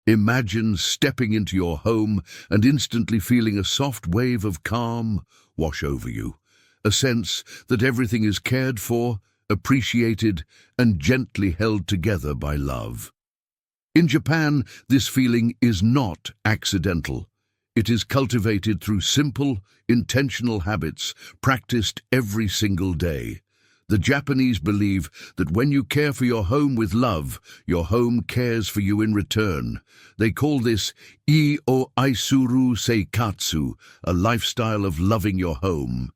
Imagine stepping into your home and instantly feeling a soft wave of calm wash over you, a sense that everything is cared for, appreciated, and gently held together by love. In Japan, this feeling is not accidental. It is cultivated through simple, intentional habits practiced every single day. The Japanese believe that when you care for your home with love, your home cares for you in return. They call this I o aisuru seikatsu, a lifestyle of loving your home.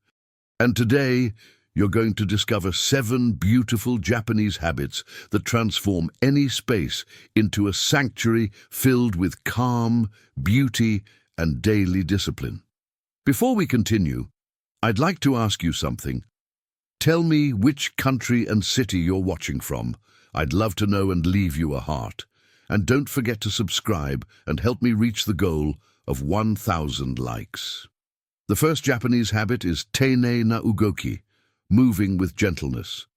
And today, you're going to discover 7 beautiful Japanese habits that transform any space into a sanctuary filled with calm, beauty, and daily discipline. Before we continue, I'd like to ask you something. Tell me which country and city you're watching from. I'd love to know and leave you a heart. And don't forget to subscribe and help me reach the goal of 1,000 likes. The first Japanese habit is teine na ugoki, moving with gentleness.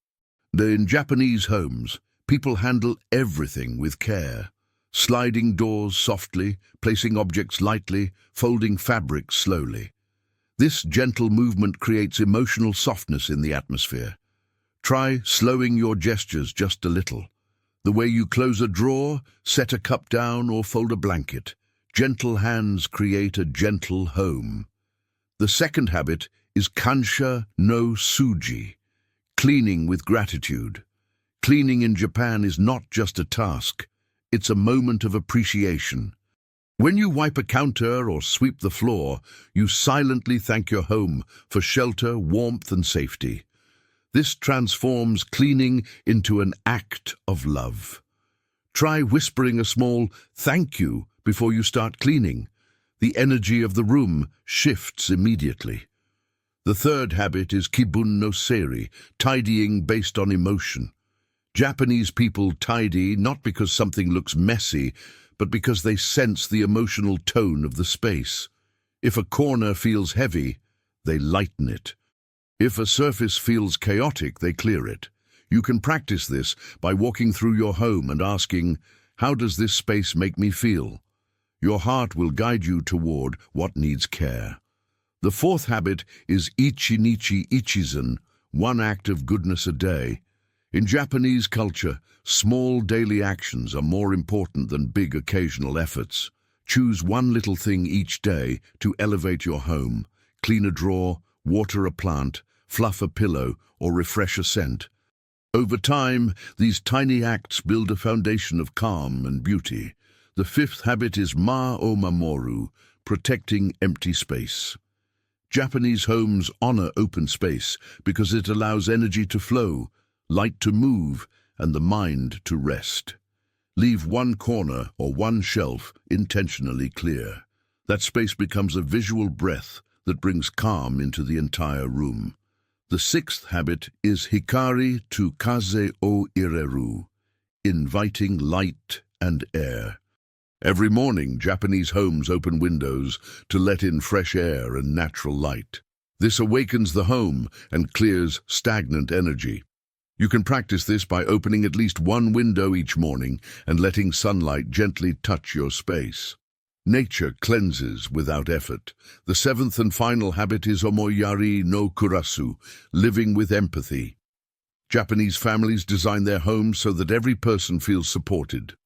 In Japanese homes, people handle everything with care. Sliding doors softly, placing objects lightly, folding fabric slowly. This gentle movement creates emotional softness in the atmosphere. Try slowing your gestures just a little. The way you close a drawer, set a cup down, or fold a blanket. Gentle hands create a gentle home. The second habit is kansha no suji, cleaning with gratitude. Cleaning in Japan is not just a task, it's a moment of appreciation. When you wipe a counter or sweep the floor, you silently thank your home for shelter, warmth, and safety. This transforms cleaning into an act of love. Try whispering a small thank you before you start cleaning. The energy of the room shifts immediately. The third habit is kibun no seri, tidying based on emotion. Japanese people tidy not because something looks messy, but because they sense the emotional tone of the space. If a corner feels heavy, they lighten it. If a surface feels chaotic, they clear it. You can practice this by walking through your home and asking, how does this space make me feel? Your heart will guide you toward what needs care. The fourth habit is ichi-nichi ichizen, 1 act of goodness a day. In Japanese culture, small daily actions are more important than big occasional efforts. Choose 1 little thing each day to elevate your home. Clean a drawer, water a plant, fluff a pillow, or refresh a scent. Over time, these tiny acts build a foundation of calm and beauty. The fifth habit is ma o mamoru, protecting empty space. Japanese homes honor open space because it allows energy to flow, light to move, and the mind to rest. Leave 1 corner or 1 shelf intentionally clear. That space becomes a visual breath that brings calm into the entire room. The 6th habit is hikari to kaze o ireru, inviting light and air. Every morning, Japanese homes open windows to let in fresh air and natural light. This awakens the home and clears stagnant energy. You can practice this by opening at least 1 window each morning and letting sunlight gently touch your space. Nature cleanses without effort. The 7th and final habit is omoyari no kurasu, living with empathy. Japanese families design their homes so that every person feels supported.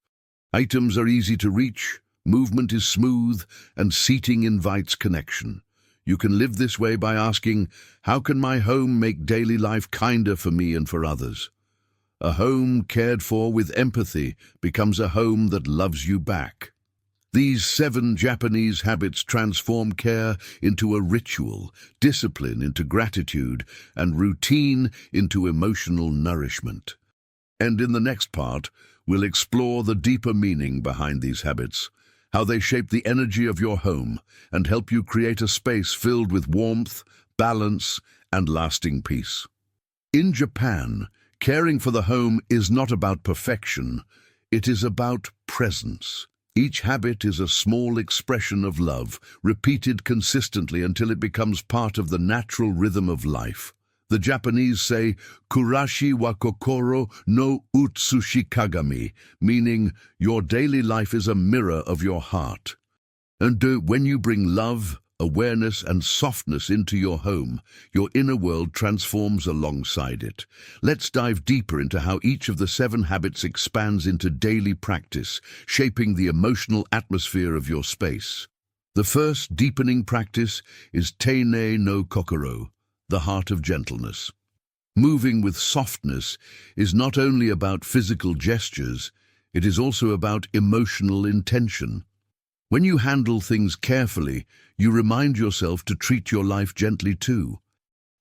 Items are easy to reach, movement is smooth, and seating invites connection. You can live this way by asking, how can my home make daily life kinder for me and for others? A home cared for with empathy becomes a home that loves you back. These 7 Japanese habits transform care into a ritual, discipline into gratitude, and routine into emotional nourishment. And in the next part, we'll explore the deeper meaning behind these habits, how they shape the energy of your home and help you create a space filled with warmth, balance, and lasting peace. In Japan, caring for the home is not about perfection, it is about presence. Each habit is a small expression of love, repeated consistently until it becomes part of the natural rhythm of life. The Japanese say, Kurashi wa kokoro no utsushi kagami, meaning your daily life is a mirror of your heart. And when you bring love, awareness and softness into your home, your inner world transforms alongside it. Let's dive deeper into how each of the 7 habits expands into daily practice, shaping the emotional atmosphere of your space. The first deepening practice is Teine no Kokoro, the heart of gentleness. Moving with softness is not only about physical gestures, it is also about emotional intention. When you handle things carefully, you remind yourself to treat your life gently too.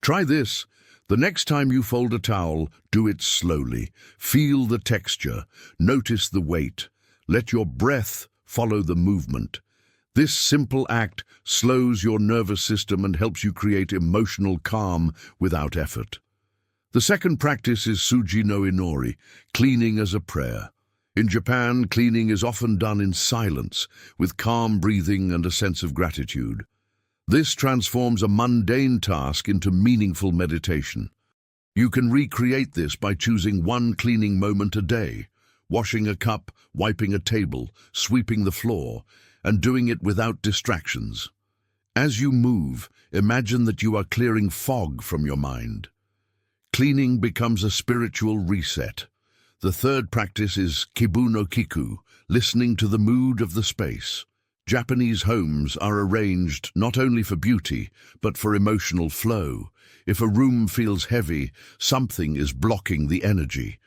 Try this. The next time you fold a towel, do it slowly. Feel the texture. Notice the weight. Let your breath follow the movement. This simple act slows your nervous system and helps you create emotional calm without effort. The second practice is Suji no Inori, cleaning as a prayer. In Japan, cleaning is often done in silence, with calm breathing and a sense of gratitude. This transforms a mundane task into meaningful meditation. You can recreate this by choosing one cleaning moment a day, washing a cup, wiping a table, sweeping the floor, and doing it without distractions. As you move, imagine that you are clearing fog from your mind. Cleaning becomes a spiritual reset. The third practice is Kibu no Kiku, listening to the mood of the space. Japanese homes are arranged not only for beauty, but for emotional flow. If a room feels heavy, something is blocking the energy.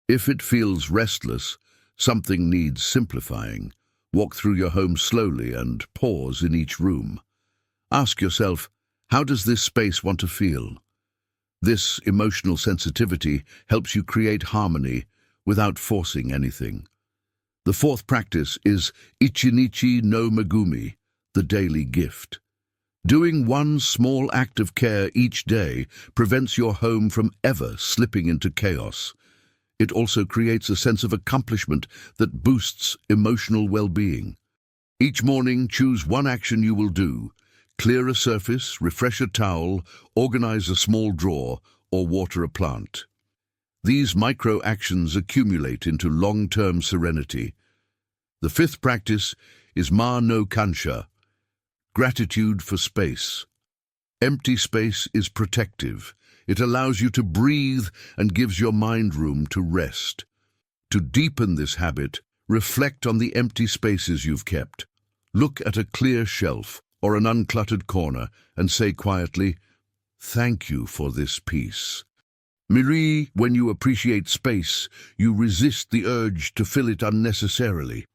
If it feels restless, something needs simplifying. Walk through your home slowly and pause in each room. Ask yourself, how does this space want to feel? This emotional sensitivity helps you create harmony without forcing anything. The fourth practice is Ichinichi no Megumi, the daily gift. Doing one small act of care each day prevents your home from ever slipping into chaos. It also creates a sense of accomplishment that boosts emotional well-being. Each morning, choose one action you will do. Clear a surface, refresh a towel, organize a small drawer, or water a plant. These micro-actions accumulate into long-term serenity. The fifth practice is Ma no Kansha, gratitude for space. Empty space is protective. It allows you to breathe and gives your mind room to rest. To deepen this habit, reflect on the empty spaces you've kept. Look at a clear shelf or an uncluttered corner and say quietly, "Thank you for this peace." When you appreciate space, you resist the urge to fill it unnecessarily.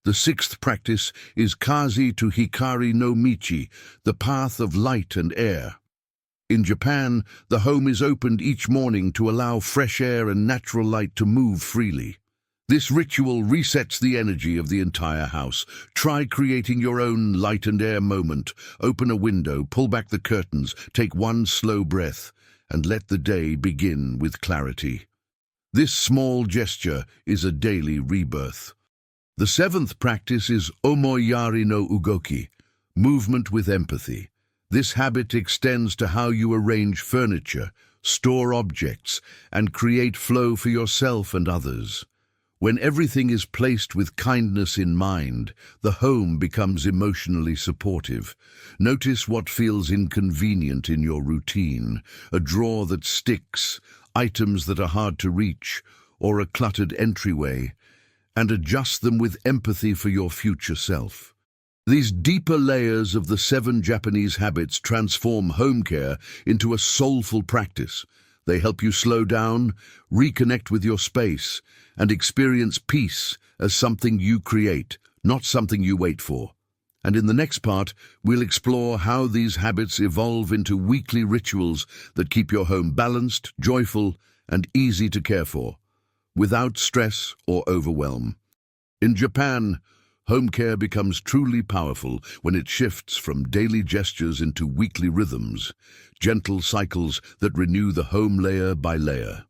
The sixth practice is Kazi to Hikari no Michi, the path of light and air. In Japan, the home is opened each morning to allow fresh air and natural light to move freely. This ritual resets the energy of the entire house. Try creating your own light and air moment. Open a window, pull back the curtains, take one slow breath, and let the day begin with clarity. This small gesture is a daily rebirth. The seventh practice is Omoyari no Ugoki, movement with empathy. This habit extends to how you arrange furniture, store objects, and create flow for yourself and others. When everything is placed with kindness in mind, the home becomes emotionally supportive. Notice what feels inconvenient in your routine, a drawer that sticks, items that are hard to reach, or a cluttered entryway, and adjust them with empathy for your future self. These deeper layers of the 7 Japanese habits transform home care into a soulful practice. They help you slow down, reconnect with your space, and experience peace as something you create, not something you wait for. And in the next part, we'll explore how these habits evolve into weekly rituals that keep your home balanced, joyful, and easy to care for, without stress or overwhelm. In Japan, home care becomes truly powerful when it shifts from daily gestures into weekly rhythms, gentle cycles that renew the home layer by layer.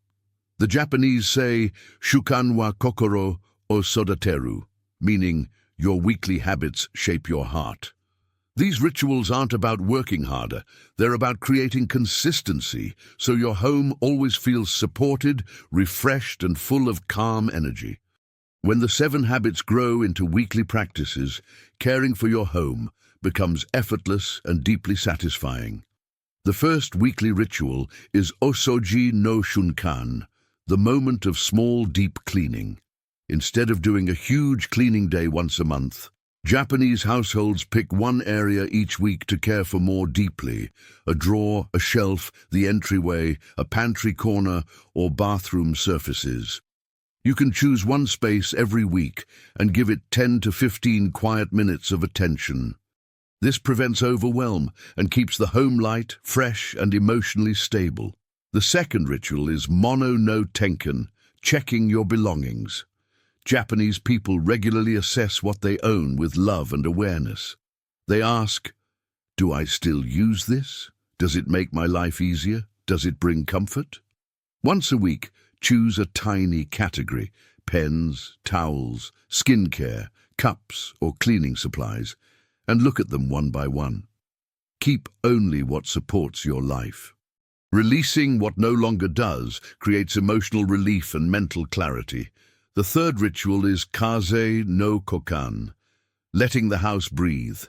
The Japanese say, "Shukan wa kokoro o sodateru," meaning your weekly habits shape your heart. These rituals aren't about working harder, they're about creating consistency so your home always feels supported, refreshed, and full of calm energy. When the 7 habits grow into weekly practices, caring for your home becomes effortless and deeply satisfying. The first weekly ritual is Osoji no Shunkan, the moment of small, deep cleaning. Instead of doing a huge cleaning day once a month, Japanese households pick one area each week to care for more deeply: a drawer, a shelf, the entryway, a pantry corner, or bathroom surfaces. You can choose one space every week and give it 10 to 15 quiet minutes of attention. This prevents overwhelm and keeps the home light, fresh, and emotionally stable. The second ritual is Mono no Tenkan, checking your belongings. Japanese people regularly assess what they own with love and awareness. They ask, do I still use this? Does it make my life easier? Does it bring comfort? Once a week, choose a tiny category: pens, towels, skincare, cups, or cleaning supplies, and look at them one by one. Keep only what supports your life. Releasing what no longer does creates emotional relief and mental clarity. The third ritual is Kaze no Kokan, letting the house breathe.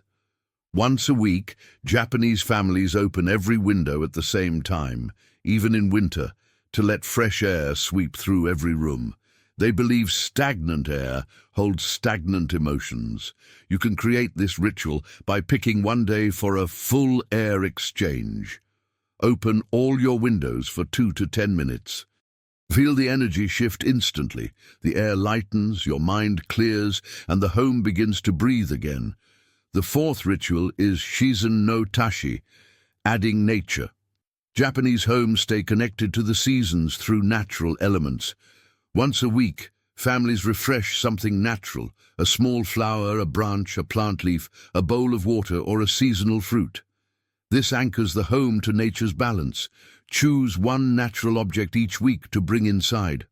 Once a week, Japanese families open every window at the same time, even in winter, to let fresh air sweep through every room. They believe stagnant air holds stagnant emotions. You can create this ritual by picking one day for a full air exchange. Open all your windows for 2 to 10 minutes. Feel the energy shift instantly. The air lightens, your mind clears, and the home begins to breathe again. The fourth ritual is Shizen no Tashi, adding nature. Japanese homes stay connected to the seasons through natural elements. Once a week, families refresh something natural: a small flower, a branch, a plant leaf, a bowl of water, or a seasonal fruit. This anchors the home to nature's balance. Choose one natural object each week to bring inside.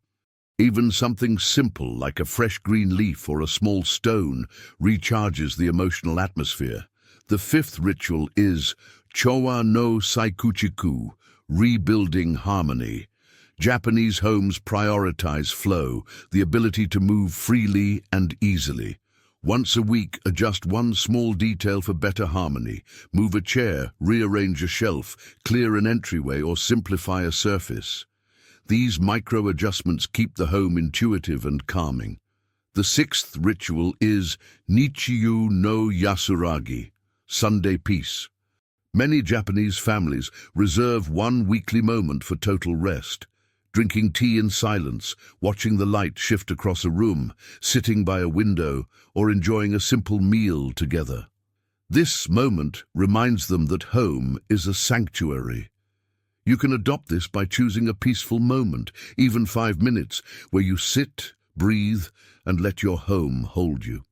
Even something simple like a fresh green leaf or a small stone recharges the emotional atmosphere. The fifth ritual is Chowa no Saikuchiku, rebuilding harmony. Japanese homes prioritize flow, the ability to move freely and easily. Once a week, adjust one small detail for better harmony. Move a chair, rearrange a shelf, clear an entryway, or simplify a surface. These micro-adjustments keep the home intuitive and calming. The sixth ritual is Nichiyu no Yasuragi, Sunday peace. Many Japanese families reserve one weekly moment for total rest. Drinking tea in silence, watching the light shift across a room, sitting by a window, or enjoying a simple meal together. This moment reminds them that home is a sanctuary. You can adopt this by choosing a peaceful moment, even 5 minutes, where you sit, breathe, and let your home hold you.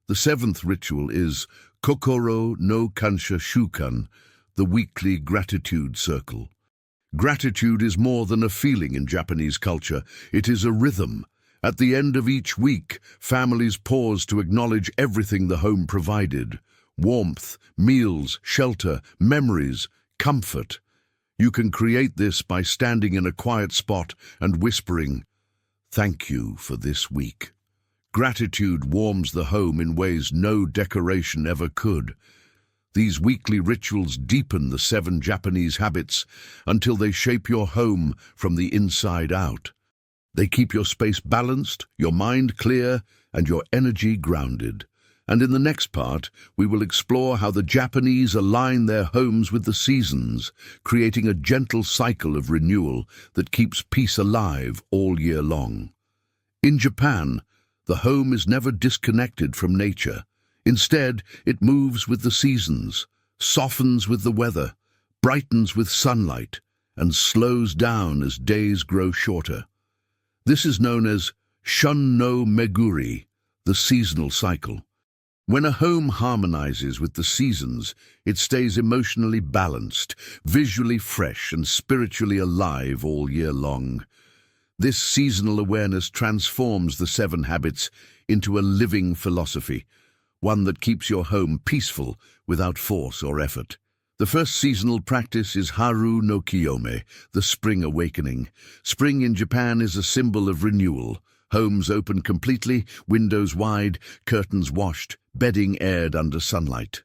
The seventh ritual is Kokoro no Kansha Shukan, the weekly gratitude circle. Gratitude is more than a feeling in Japanese culture. It is a rhythm. At the end of each week, families pause to acknowledge everything the home provided: warmth, meals, shelter, memories, comfort. You can create this by standing in a quiet spot and whispering, "Thank you for this week." Gratitude warms the home in ways no decoration ever could. These weekly rituals deepen the 7 Japanese habits until they shape your home from the inside out. They keep your space balanced, your mind clear, and your energy grounded. And in the next part, we will explore how the Japanese align their homes with the seasons, creating a gentle cycle of renewal that keeps peace alive all year long. In Japan, the home is never disconnected from nature. Instead, it moves with the seasons, softens with the weather, brightens with sunlight, and slows down as days grow shorter. This is known as Shun no Meguri, the seasonal cycle. When a home harmonizes with the seasons, it stays emotionally balanced, visually fresh, and spiritually alive all year long. This seasonal awareness transforms the 7 habits into a living philosophy, one that keeps your home peaceful without force or effort. The first seasonal practice is Haru no Kiyome, the spring awakening. Spring in Japan is a symbol of renewal. Homes open completely, windows wide, curtains washed, bedding aired under sunlight.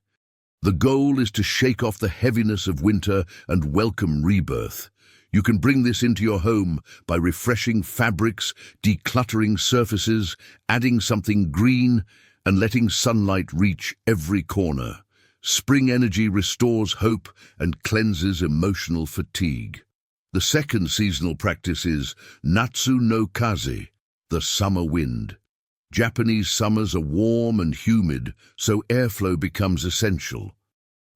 The goal is to shake off the heaviness of winter and welcome rebirth. You can bring this into your home by refreshing fabrics, decluttering surfaces, adding something green, and letting sunlight reach every corner. Spring energy restores hope and cleanses emotional fatigue. The second seasonal practice is Natsu no Kaze, the summer wind. Japanese summers are warm and humid, so airflow becomes essential.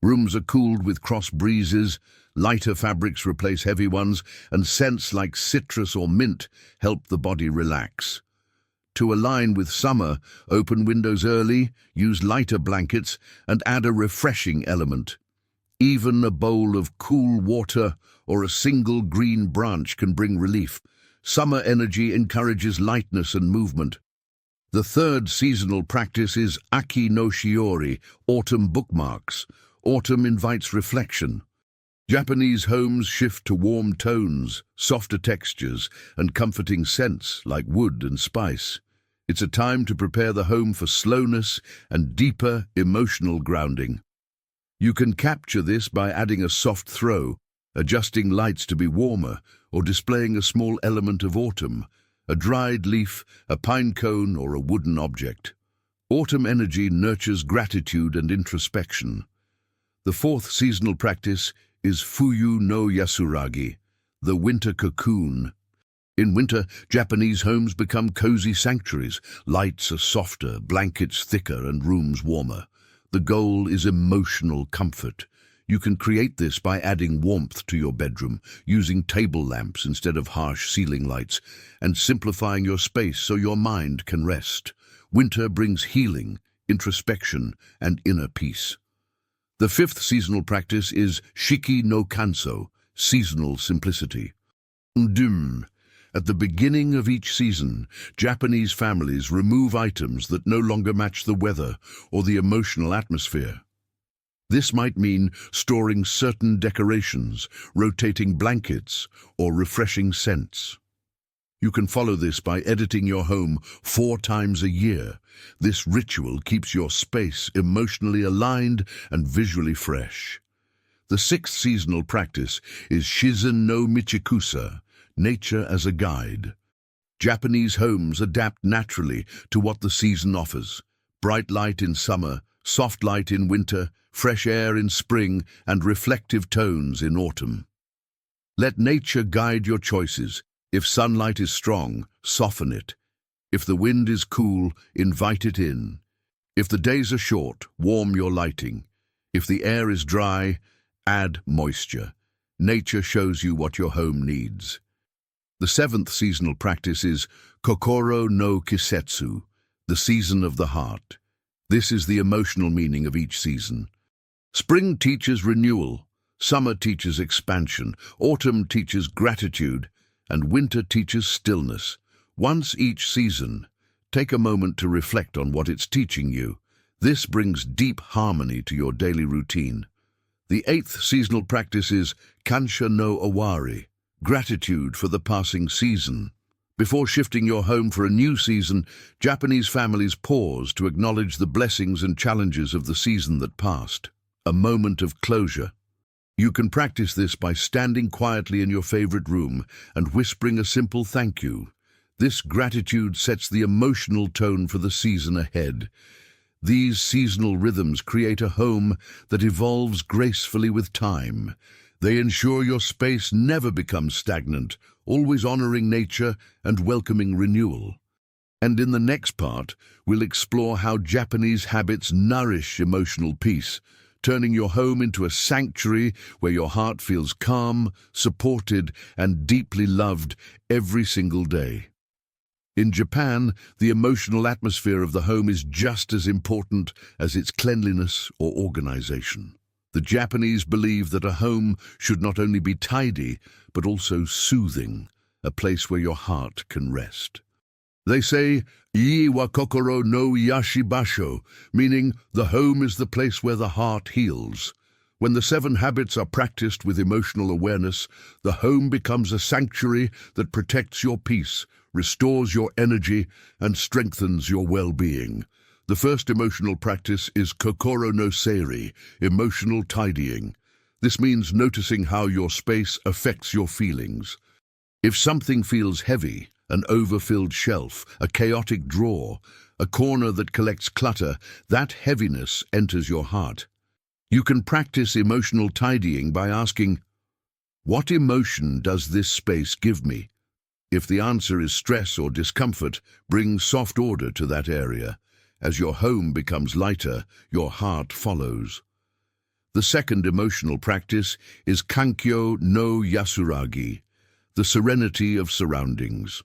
Rooms are cooled with cross breezes, lighter fabrics replace heavy ones, and scents like citrus or mint help the body relax. To align with summer, open windows early, use lighter blankets, and add a refreshing element. Even a bowl of cool water or a single green branch can bring relief. Summer energy encourages lightness and movement. The third seasonal practice is Aki no Shiori, autumn bookmarks. Autumn invites reflection. Japanese homes shift to warm tones, softer textures, and comforting scents like wood and spice. It's a time to prepare the home for slowness and deeper emotional grounding. You can capture this by adding a soft throw, adjusting lights to be warmer, or displaying a small element of autumn, a dried leaf, a pine cone, or a wooden object. Autumn energy nurtures gratitude and introspection. The fourth seasonal practice is Fuyu no Yasuragi, the winter cocoon. In winter, Japanese homes become cozy sanctuaries. Lights are softer, blankets thicker, and rooms warmer. The goal is emotional comfort. You can create this by adding warmth to your bedroom, using table lamps instead of harsh ceiling lights, and simplifying your space so your mind can rest. Winter brings healing, introspection, and inner peace. The fifth seasonal practice is Shiki no Kanso, seasonal simplicity. At the beginning of each season, Japanese families remove items that no longer match the weather or the emotional atmosphere. This might mean storing certain decorations, rotating blankets, or refreshing scents. You can follow this by editing your home 4 times a year. This ritual keeps your space emotionally aligned and visually fresh. The sixth seasonal practice is Shizen no Michikusa, nature as a guide. Japanese homes adapt naturally to what the season offers. Bright light in summer, soft light in winter, fresh air in spring, and reflective tones in autumn. Let nature guide your choices. If sunlight is strong, soften it. If the wind is cool, invite it in. If the days are short, warm your lighting. If the air is dry, add moisture. Nature shows you what your home needs. The seventh seasonal practice is Kokoro no Kisetsu, the season of the heart. This is the emotional meaning of each season. Spring teaches renewal, summer teaches expansion, autumn teaches gratitude, and winter teaches stillness. Once each season, take a moment to reflect on what it's teaching you. This brings deep harmony to your daily routine. The eighth seasonal practice is Kansha no Owari, gratitude for the passing season. Before shifting your home for a new season, Japanese families pause to acknowledge the blessings and challenges of the season that passed. A moment of closure. You can practice this by standing quietly in your favorite room and whispering a simple thank you. This gratitude sets the emotional tone for the season ahead. These seasonal rhythms create a home that evolves gracefully with time. They ensure your space never becomes stagnant, always honoring nature and welcoming renewal. And in the next part, we'll explore how Japanese habits nourish emotional peace, turning your home into a sanctuary where your heart feels calm, supported, and deeply loved every single day. In Japan, the emotional atmosphere of the home is just as important as its cleanliness or organization. The Japanese believe that a home should not only be tidy, but also soothing, a place where your heart can rest. They say, "Ii wa kokoro no yashibasho," meaning the home is the place where the heart heals. When the 7 habits are practiced with emotional awareness, the home becomes a sanctuary that protects your peace, restores your energy, and strengthens your well-being. The first emotional practice is kokoro no seiri, emotional tidying. This means noticing how your space affects your feelings. If something feels heavy, an overfilled shelf, a chaotic drawer, a corner that collects clutter, that heaviness enters your heart. You can practice emotional tidying by asking, "What emotion does this space give me?" If the answer is stress or discomfort, bring soft order to that area. As your home becomes lighter, your heart follows. The second emotional practice is kankyo no yasuragi, the serenity of surroundings.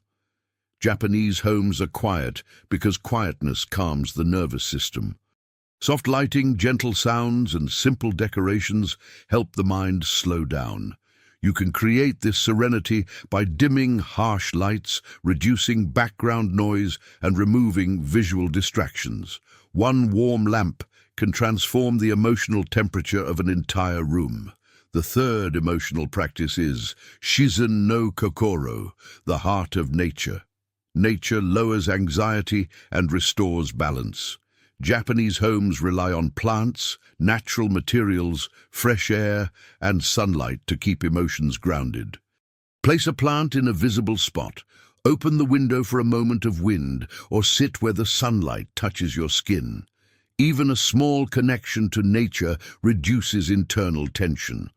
Japanese homes are quiet because quietness calms the nervous system. Soft lighting, gentle sounds, and simple decorations help the mind slow down. You can create this serenity by dimming harsh lights, reducing background noise, and removing visual distractions. One warm lamp can transform the emotional temperature of an entire room. The third emotional practice is shizen no kokoro, the heart of nature. Nature lowers anxiety and restores balance. Japanese homes rely on plants, natural materials, fresh air, and sunlight to keep emotions grounded. Place a plant in a visible spot, open the window for a moment of wind, or sit where the sunlight touches your skin. Even a small connection to nature reduces internal tension.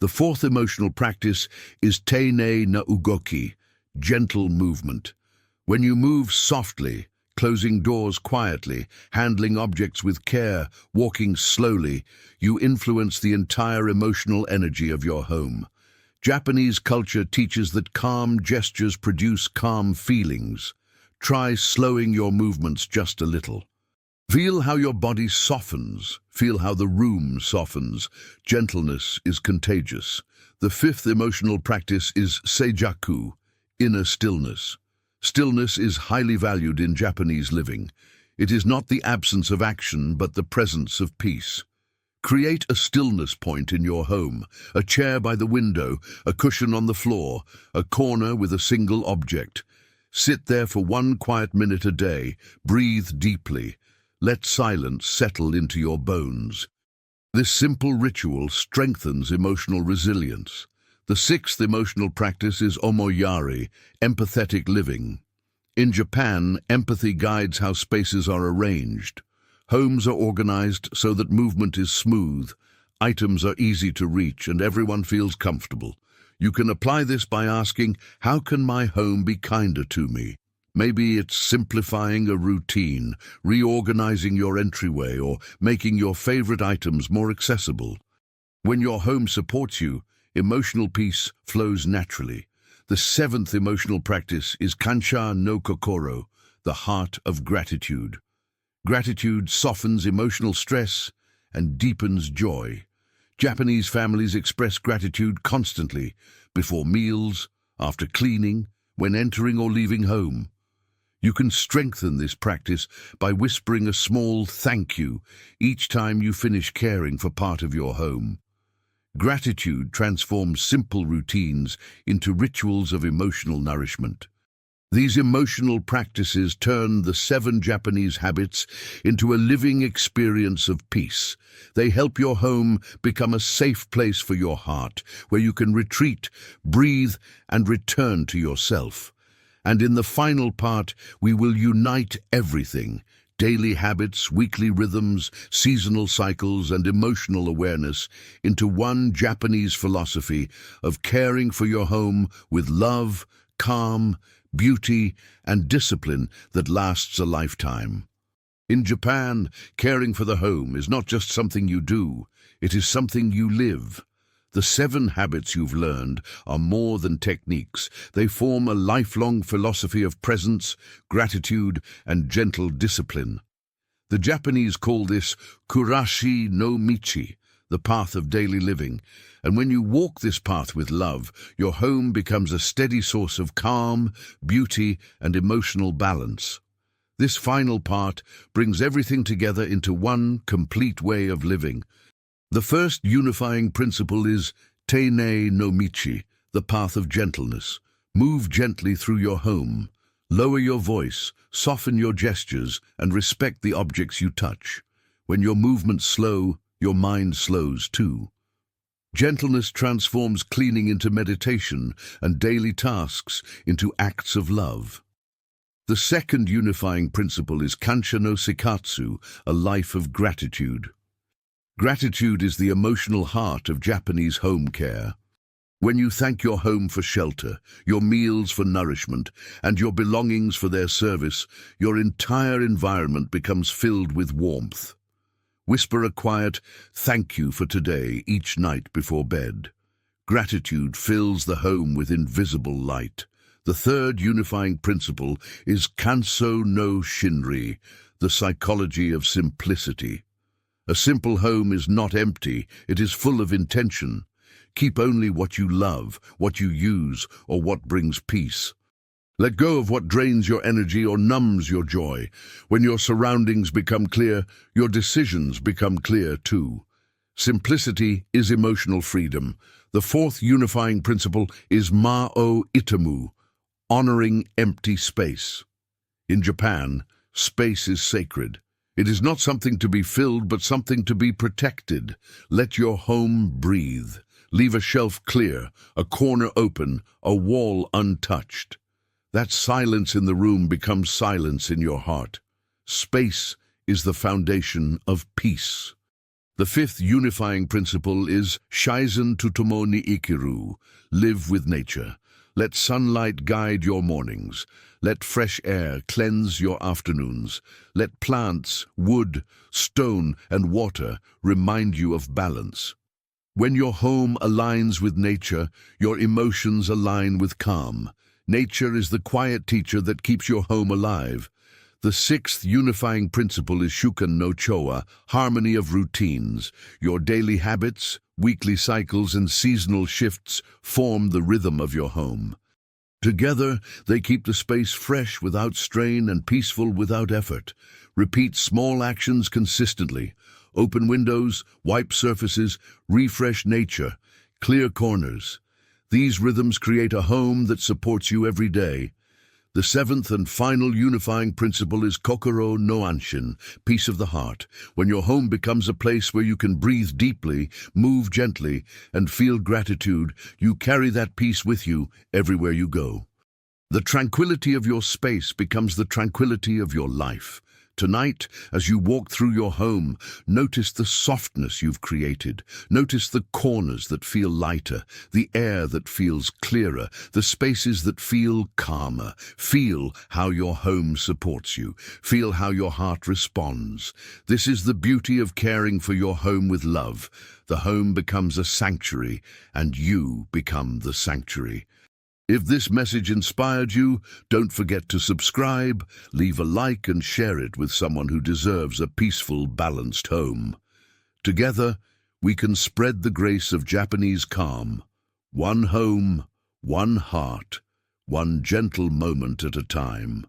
The fourth emotional practice is teinei na ugoki, gentle movement. When you move softly, closing doors quietly, handling objects with care, walking slowly, you influence the entire emotional energy of your home. Japanese culture teaches that calm gestures produce calm feelings. Try slowing your movements just a little. Feel how your body softens. Feel how the room softens. Gentleness is contagious. The fifth emotional practice is seijaku, inner stillness. Stillness is highly valued in Japanese living. It is not the absence of action, but the presence of peace. Create a stillness point in your home, a chair by the window, a cushion on the floor, a corner with a single object. Sit there for 1 quiet minute a day. Breathe deeply. Let silence settle into your bones. This simple ritual strengthens emotional resilience. The sixth emotional practice is omoyari, empathetic living. In Japan, empathy guides how spaces are arranged. Homes are organized so that movement is smooth, items are easy to reach, and everyone feels comfortable. You can apply this by asking, "How can my home be kinder to me?" Maybe it's simplifying a routine, reorganizing your entryway, or making your favorite items more accessible. When your home supports you, emotional peace flows naturally. The seventh emotional practice is kansha no kokoro, the heart of gratitude. Gratitude softens emotional stress and deepens joy. Japanese families express gratitude constantly, before meals, after cleaning, when entering or leaving home. You can strengthen this practice by whispering a small thank you each time you finish caring for part of your home. Gratitude transforms simple routines into rituals of emotional nourishment. These emotional practices turn the 7 Japanese habits into a living experience of peace. They help your home become a safe place for your heart, where you can retreat, breathe, and return to yourself. And in the final part, we will unite everything: daily habits, weekly rhythms, seasonal cycles, and emotional awareness into one Japanese philosophy of caring for your home with love, calm, beauty, and discipline that lasts a lifetime. In Japan, caring for the home is not just something you do, it is something you live. The 7 habits you've learned are more than techniques. They form a lifelong philosophy of presence, gratitude, and gentle discipline. The Japanese call this kurashi no michi, the path of daily living. And when you walk this path with love, your home becomes a steady source of calm, beauty, and emotional balance. This final part brings everything together into one complete way of living. The first unifying principle is Te ne no Michi, the path of gentleness. Move gently through your home. Lower your voice, soften your gestures, and respect the objects you touch. When your movements slow, your mind slows too. Gentleness transforms cleaning into meditation and daily tasks into acts of love. The second unifying principle is Kansha no Sikatsu, a life of gratitude. Gratitude is the emotional heart of Japanese home care. When you thank your home for shelter, your meals for nourishment, and your belongings for their service, your entire environment becomes filled with warmth. Whisper a quiet "thank you for today" each night before bed. Gratitude fills the home with invisible light. The third unifying principle is Kanso no Shinri, the psychology of simplicity. A simple home is not empty, it is full of intention. Keep only what you love, what you use, or what brings peace. Let go of what drains your energy or numbs your joy. When your surroundings become clear, your decisions become clear too. Simplicity is emotional freedom. The fourth unifying principle is Mao Itamu, honoring empty space. In Japan, space is sacred. It is not something to be filled, but something to be protected. Let your home breathe. Leave a shelf clear, a corner open, a wall untouched. That silence in the room becomes silence in your heart. Space is the foundation of peace. The fifth unifying principle is Shizen Tutomo ni Ikiru, live with nature. Let sunlight guide your mornings. Let fresh air cleanse your afternoons. Let plants, wood, stone, and water remind you of balance. When your home aligns with nature, your emotions align with calm. Nature is the quiet teacher that keeps your home alive. The sixth unifying principle is Shukan no Choa, harmony of routines. Your daily habits, weekly cycles, and seasonal shifts form the rhythm of your home. Together, they keep the space fresh without strain and peaceful without effort. Repeat small actions consistently. Open windows, wipe surfaces, refresh nature, clear corners. These rhythms create a home that supports you every day. The seventh and final unifying principle is Kokoro no Anshin, peace of the heart. When your home becomes a place where you can breathe deeply, move gently, and feel gratitude, you carry that peace with you everywhere you go. The tranquility of your space becomes the tranquility of your life. Tonight, as you walk through your home, notice the softness you've created. Notice the corners that feel lighter, the air that feels clearer, the spaces that feel calmer. Feel how your home supports you. Feel how your heart responds. This is the beauty of caring for your home with love. The home becomes a sanctuary, and you become the sanctuary. If this message inspired you, don't forget to subscribe, leave a like, and share it with someone who deserves a peaceful, balanced home. Together, we can spread the grace of Japanese calm. One home, one heart, one gentle moment at a time.